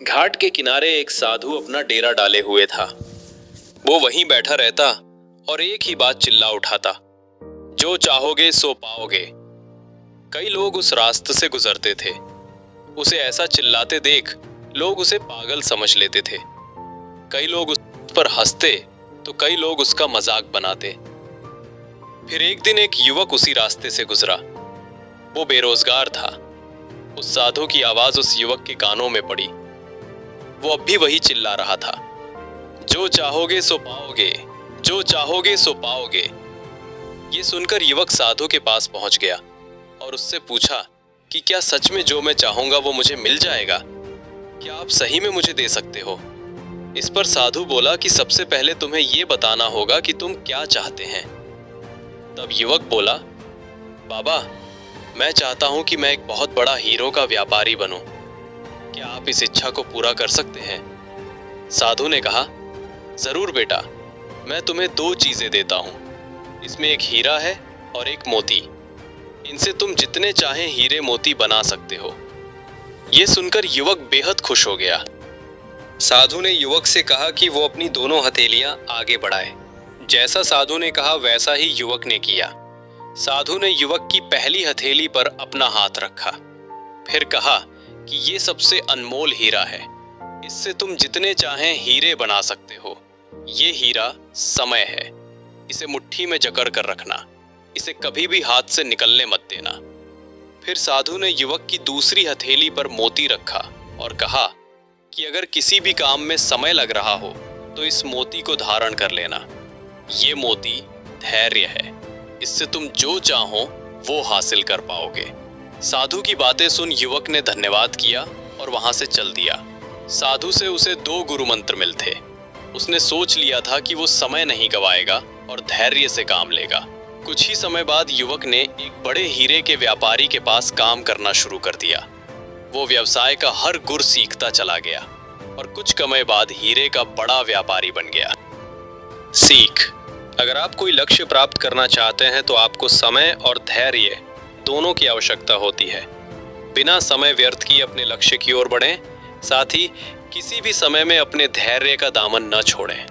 घाट के किनारे एक साधु अपना डेरा डाले हुए था। वो वहीं बैठा रहता और एक ही बात चिल्ला उठाता, जो चाहोगे सो पाओगे। कई लोग उस रास्ते से गुजरते थे। उसे ऐसा चिल्लाते देख लोग उसे पागल समझ लेते थे। कई लोग उस पर हंसते तो कई लोग उसका मजाक बनाते। फिर एक दिन एक युवक उसी रास्ते से गुजरा। वो बेरोजगार था। उस साधु की आवाज उस युवक के कानों में पड़ी। वो अब भी वही चिल्ला रहा था, जो चाहोगे सो पाओगे, जो चाहोगे सो पाओगे। ये सुनकर युवक साधु के पास पहुंच गया और उससे पूछा कि क्या सच में जो मैं चाहूंगा वो मुझे मिल जाएगा? क्या आप सही में मुझे दे सकते हो? इस पर साधु बोला कि सबसे पहले तुम्हें ये बताना होगा कि तुम क्या चाहते हैं। तब युवक बोला, बाबा, मैं चाहता हूं कि मैं एक बहुत बड़ा हीरो का व्यापारी बनूं। क्या आप इस इच्छा को पूरा कर सकते हैं? साधु ने कहा, जरूर बेटा, मैं तुम्हें 2 चीजें देता हूं। इसमें एक हीरा है और एक मोती। इनसे तुम जितने चाहें हीरे मोती बना सकते हो। यह सुनकर युवक बेहद खुश हो गया। साधु ने युवक से कहा कि वो अपनी दोनों हथेलियां आगे बढ़ाए। जैसा साधु ने कहा वैसा ही युवक ने किया। साधु ने युवक की पहली हथेली पर अपना हाथ रखा, फिर कहा कि ये सबसे अनमोल हीरा है। इससे तुम जितने चाहें हीरे बना सकते हो। ये हीरा समय है। इसे मुट्ठी में जकड़ कर रखना। इसे कभी भी हाथ से निकलने मत देना। फिर साधु ने युवक की दूसरी हथेली पर मोती रखा और कहा कि अगर किसी भी काम में समय लग रहा हो तो इस मोती को धारण कर लेना। ये मोती धैर्य है। इससे तुम जो चाहो वो हासिल कर पाओगे। साधु की बातें सुन युवक ने धन्यवाद किया और वहां से चल दिया। साधु से उसे 2 गुरु मंत्र मिलते। उसने सोच लिया था कि वो समय नहीं गवाएगा और धैर्य से काम लेगा। कुछ ही समय बाद युवक ने एक बड़े हीरे के व्यापारी के पास काम करना शुरू कर दिया। वो व्यवसाय का हर गुर सीखता चला गया और कुछ समय बाद हीरे का बड़ा व्यापारी बन गया। सीख: अगर आप कोई लक्ष्य प्राप्त करना चाहते हैं तो आपको समय और धैर्य दोनों की आवश्यकता होती है। बिना समय व्यर्थ किए अपने लक्ष्य की ओर बढ़ें, साथ ही किसी भी समय में अपने धैर्य का दामन न छोड़ें।